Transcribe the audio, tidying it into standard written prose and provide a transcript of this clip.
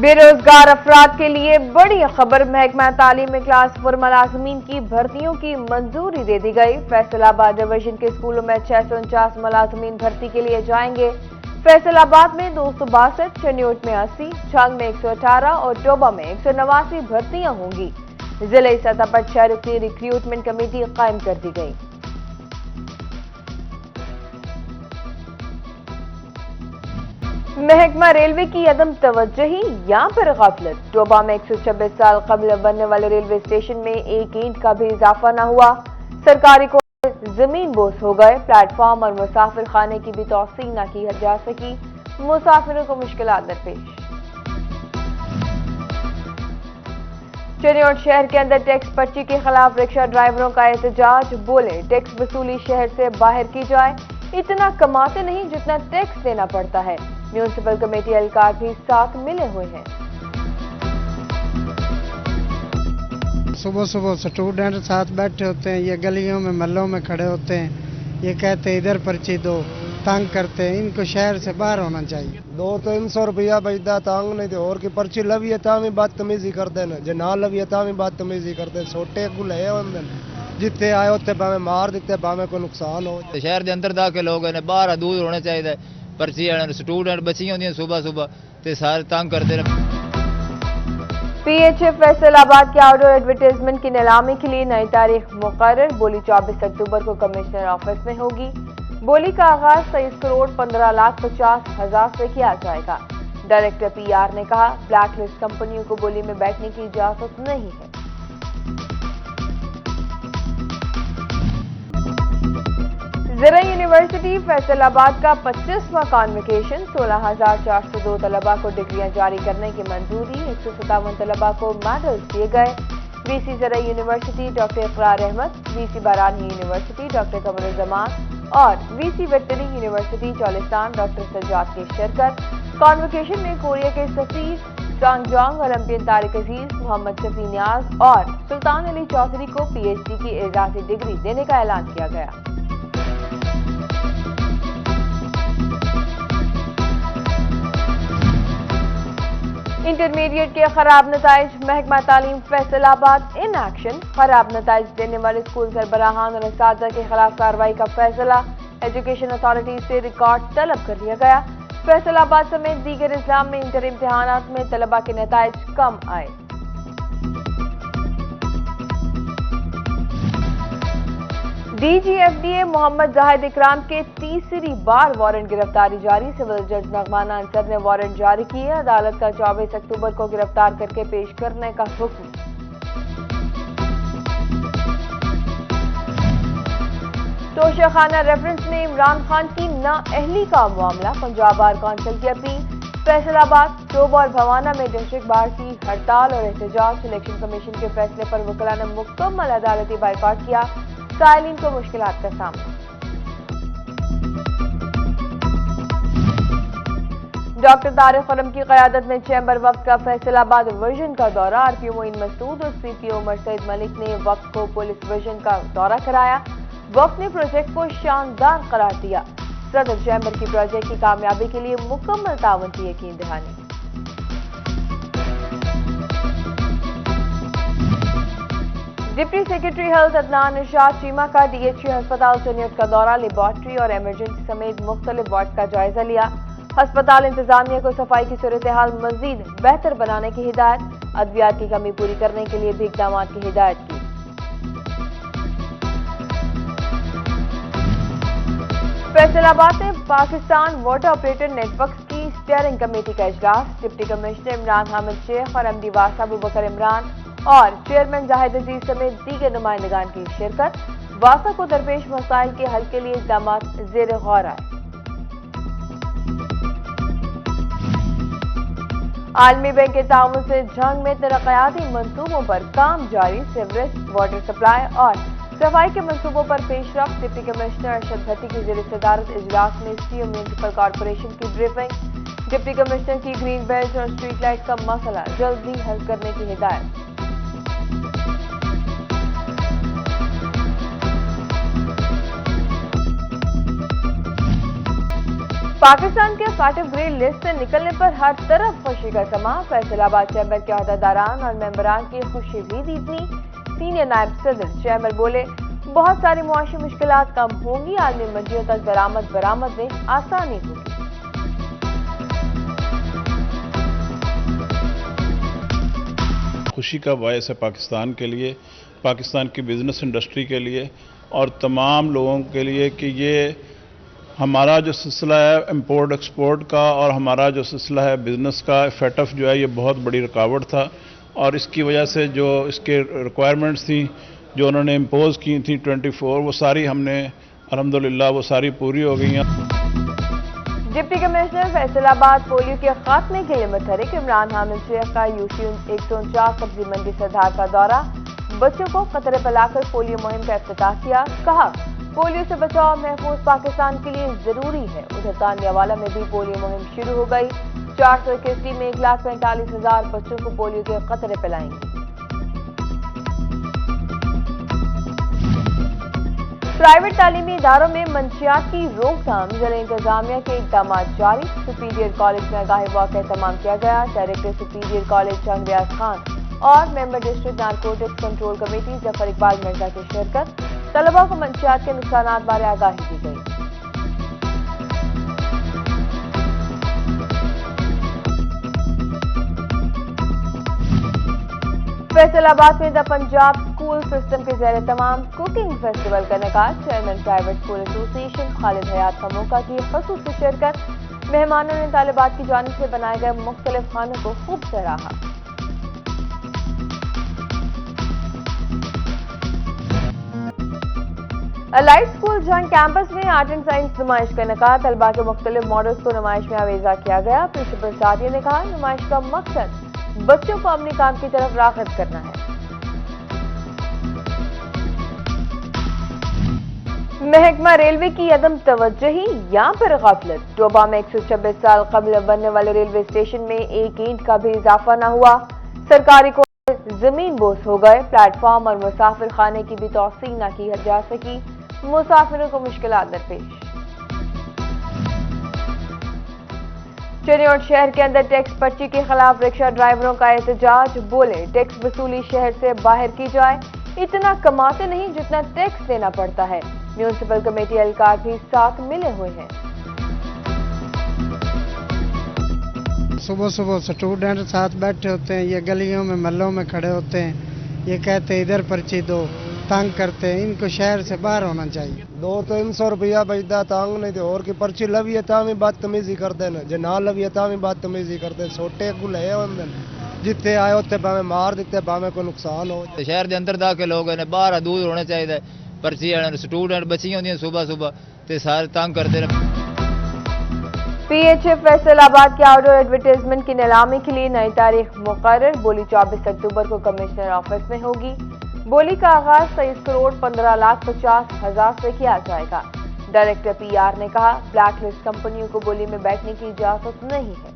बेरोजगार अफराद के लिए बड़ी खबर। महकमा तालीम में क्लास 4 मुलाजमीन की भर्तियों की मंजूरी दे दी गई। फैसलाबाद डिवीजन के स्कूलों में 649 मुलाजमीन भर्ती के लिए जाएंगे। फैसलाबाद में 262, चनियोट में 80, छंग में 118 और टोबा में 189 भर्तियां होंगी। जिले सतह पर 6 रुकनी रिक्रूटमेंट कमेटी कायम कर दी गई। महकमा रेलवे की अदम तवज्जोही या फिर गफलत। टोबा में 126 साल कबल बनने वाले रेलवे स्टेशन में एक ईंट का भी इजाफा न हुआ। सरकारी को जमीन बोस हो गए। प्लेटफॉर्म और मुसाफिर खाने की भी तौसी न की जा सकी। मुसाफिरों को मुश्किलात दरपेश। चनियोट शहर के अंदर टैक्स पर्ची के खिलाफ रिक्शा ड्राइवरों का एहतजाज। बोले टैक्स वसूली शहर से बाहर की जाए। इतना कमाते नहीं जितना टैक्स देना पड़ता है। म्यूनिसिपल कमेटी एहलकार भी साथ मिले हुए हैं। सुबह सुबह स्टूडेंट साथ बैठे होते हैं, ये गलियों में महलों में खड़े होते हैं, ये कहते हैं इधर पर्ची दो, तंग करते हैं। इनको शहर से बाहर होना चाहिए। 200-300 रुपया बचता तंग नहीं तो और की पर्ची लवी है तावी बदतमीजी करते हैं, जो ना लवी है तावी बदतमीजी करते हैं। छोटे गुल है जितने आए उत्ते भावे मार दिते, भावे कोई नुकसान हो। शहर के अंदर दाखिल हो गए ने, बाहर दूर होने चाहिए। पर्ची स्टूडेंट बच्चियां होंगी सुबह सुबह ते सारे तंग करते हैं। पीएचए फैसलाबाद के आउटडोर एडवर्टाइजमेंट की नीलामी के लिए नई तारीख मुकर्रर। बोली 24 अक्टूबर को कमिश्नर ऑफिस में होगी। बोली का आगाज 23,15,50,000 से किया जाएगा। डायरेक्टर पीआर ने कहा ब्लैक लिस्ट कंपनियों को बोली में बैठने की इजाजत नहीं है। ज़रा यूनिवर्सिटी फैसलाबाद का 25वां कॉन्वोकेशन। 16,402 तलबा को डिग्रियां जारी करने की मंजूरी। 157 तलबा को मेडल्स दिए गए। वीसी ज़रा यूनिवर्सिटी डॉक्टर इकरार अहमद, वीसी बारानी यूनिवर्सिटी डॉक्टर कमरुज़्ज़मान और VC veterinary university Cholistan doctor Sajjad की शिरकत। कॉन्वोकेशन में कोरिया के सफीर सांगजोंग, ओलंपियन तारिक अजीज, मोहम्मद शफी नियाज और सुल्तान अली चौधरी को पीएचडी की एजाजी डिग्री देने का ऐलान किया गया। इंटरमीडिएट के खराब नताइज। महकमा तालीम फैसलाबाद इन एक्शन। खराब नताइज देने वाले स्कूल सरबराहान और असातिज़ा के खिलाफ कार्रवाई का फैसला। एजुकेशन अथॉरिटी से रिकॉर्ड तलब कर लिया गया। फैसलाबाद समेत दीगर इस्लाम में इंटर इम्तिहानात में तलबा के नताइज कम आए। डीजीएफडीए मोहम्मद जाहिद इकराम के तीसरी बार वारंट गिरफ्तारी जारी। सिविल जज नगमाना अंसर ने वारंट जारी किए। अदालत का 24 अक्टूबर को गिरफ्तार करके पेश करने का हुक्म। तोशाखाना रेफरेंस में इमरान खान की नाअहली का मामला। पंजाब बार काउंसिल की अपील। फैसलाबाद, टोबा और भवाना में डिस्ट्रिक्ट बार की हड़ताल और एहतजाज। इलेक्शन कमीशन के फैसले पर वकला ने मुकम्मल अदालती बाइकआउट किया। साइलिन को मुश्किलात का सामना। डॉक्टर तारिक खुर्रम की क़यादत में चैम्बर वफ्द का फैसलाबाद विजन का दौरा। आरपीओ मोइन मसूद और सीपीओ उमर सईद मलिक ने वफ्द को पुलिस विजन का दौरा कराया। वफ्द ने प्रोजेक्ट को शानदार करार दिया। सदर चैम्बर की प्रोजेक्ट की कामयाबी के लिए मुकम्मल ताउन की यकीन दहानी। डिप्टी सेक्रेटरी हेल्थ अदनान इरशाद चीमा का डीएचयू अस्पताल चनियोट का दौरा। लेबॉर्ट्री और इमरजेंसी समेत मुख्तलिफ वार्ड का जायजा लिया। अस्पताल इंतजामिया को सफाई की सूरत हाल मजीद बेहतर बनाने की हिदायत। अद्वियात की कमी पूरी करने के लिए भी इक़दाम की हिदायत की। फैसलाबाद में पाकिस्तान वाटर ऑपरेटर नेटवर्क की स्टीयरिंग कमेटी का इजलास। डिप्टी कमिश्नर इमरान हामिद शेख और एमडी वासा अबू बकर इमरान और चेयरमैन जाहिद अजीज समेत दीगर नुमाइंदगान की शिरकत। वासा को दरपेश मसाइल के हल के लिए इक़दाम ज़ेर गौर आए। आलमी बैंक के ताउन से जंग में तरक्याती मंसूबों पर काम जारी। सीवरेज, वाटर सप्लाई और सफाई के मंसूबों पर पेशरफ्त। डिप्टी कमिश्नर अरशद भट्टी की ज़ेर सदारत इजलास में सीओ म्यूनिसिपल कॉर्पोरेशन की ब्रीफिंग। डिप्टी कमिश्नर की ग्रीन बेल्ट और स्ट्रीट लाइट का मसला जल्दी हल करने की हिदायत। पाकिस्तान के फाटक ग्रे लिस्ट से निकलने पर हर तरफ खुशी का समा। फैसलाबाद चैम्बर के अहदेदारान और मेंबरान की खुशी भी इतनी। सीनियर नायब सदर चैम्बर बोले, बहुत सारी मुआशी मुश्किलात कम होंगी, आलमी मंडियों तक दरामद बरामद में आसानी होगी। खुशी का बायस है पाकिस्तान के लिए, पाकिस्तान की बिजनेस इंडस्ट्री के लिए और तमाम लोगों के लिए कि ये हमारा जो सिलसिला है इंपोर्ट एक्सपोर्ट का और हमारा जो सिलसिला है बिजनेस का फेटअप जो है ये बहुत बड़ी रुकावट था और इसकी वजह से जो इसके रिक्वायरमेंट्स थी जो उन्होंने इम्पोज की थी 24 वो सारी हमने अल्हम्दुलिल्लाह वो सारी पूरी हो गई हैं। डिप्टी कमिश्नर फैसलाबाद पोलियो के खात्मे के लिए मुतहरिक इमरान हामिद शेख का यूसी 149 सब्जी मंडी सरदार का दौरा। बच्चों को कतरे पिलाकर पोलियो मुहिम का इफ्तिताह किया। कहा, पोलियो से बचाव महफूज पाकिस्तान के लिए जरूरी है। उधर तानियावाला में भी पोलियो मुहिम शुरू हो गई। 421 टीमें 1,45,000 बच्चों को पोलियो के कतरे पिलाएंगी। प्राइवेट तालीमी इदारों में मंशियात की रोकथाम, जिला इंतजामिया के इकदाम जारी। सुपीरियर कॉलेज में आगाही वॉक का एहतमाम किया गया। डायरेक्टर सुपीरियर कॉलेज चंद रियाज खान और member district narcotics control committee Zafar Iqbal Mirza की शिरकत। तलबा को मंशियात के नुकसानात बारे आगाही दी गई। फैसलाबाद में द पंजाब स्कूल सिस्टम के ज़ेर तमाम कुकिंग फेस्टिवल का इनेकाद। Chairman private school association Khalid Hayat का मौका की खसूसी शिरकत। मेहमानों ने तालिबात की जानिब से बनाए गए मुख्तलिफ खानों को खूब सराहा। अलाइड स्कूल जॉइंट कैंपस में आर्ट एंड साइंस नुमाइश का इनेकाद। तलबा के मुख्तलिफ मॉडल्स को नुमाइश में आवेजा किया गया। प्रिंसिपल सादिया ने कहा, नुमाइश का मकसद बच्चों को अपने काम की तरफ राग़िब करना है। महकमा रेलवे की अदम तवज्जुही या फिर गफलत। डोबा में 126 साल कबल बनने वाले रेलवे स्टेशन में एक ईंट का भी इजाफा न हुआ। सरकारी को जमीन बोस हो गए। प्लेटफॉर्म और मुसाफिर खाने की भी तौसीह न की जा सकी। मुसाफिरों को मुश्किलात दरपेश। चिड़ियोट शहर के अंदर टैक्स पर्ची के खिलाफ रिक्शा ड्राइवरों का एहतजाज। बोले, टैक्स वसूली शहर से बाहर की जाए। इतना कमाते नहीं जितना टैक्स देना पड़ता है। म्यूनिसिपल कमेटी एहलकार भी साथ मिले हुए हैं। सुबह सुबह स्टूडेंट साथ बैठे होते हैं, ये गलियों में महलों में खड़े होते हैं, ये कहते हैं इधर पर्ची दो, तंग करते हैं। इनको शहर से बाहर होना चाहिए। 200-300 रुपया बचता तंग नहीं तो और की पर्ची लवी है तां भी बदतमीजी करते हैं, जे ना लवी है तां भी बदतमीजी करते हैं। छोटे को ले आंदे जिथे आए उत्थे भावें मार दिते, भावें कोई नुकसान हो। शहर के अंदर दाखिल हो गए बाहर दूर होने चाहिए। पर्ची वाले स्टूडेंट बच्चियां होंदियां सुबह सुबह ते सारे तंग करते हैं। पीएचए फैसलाबाद के आउटडोर एडवर्टाइजमेंट की नीलामी के लिए नई तारीख मुकर्रर। बोली 24 अक्टूबर को कमिश्नर ऑफिस में होगी। बोली का आगाज 23 करोड़ 15,50,000 से किया जाएगा। डायरेक्टर पीआर ने कहा, ब्लैक लिस्ट कंपनियों को बोली में बैठने की इजाजत नहीं है।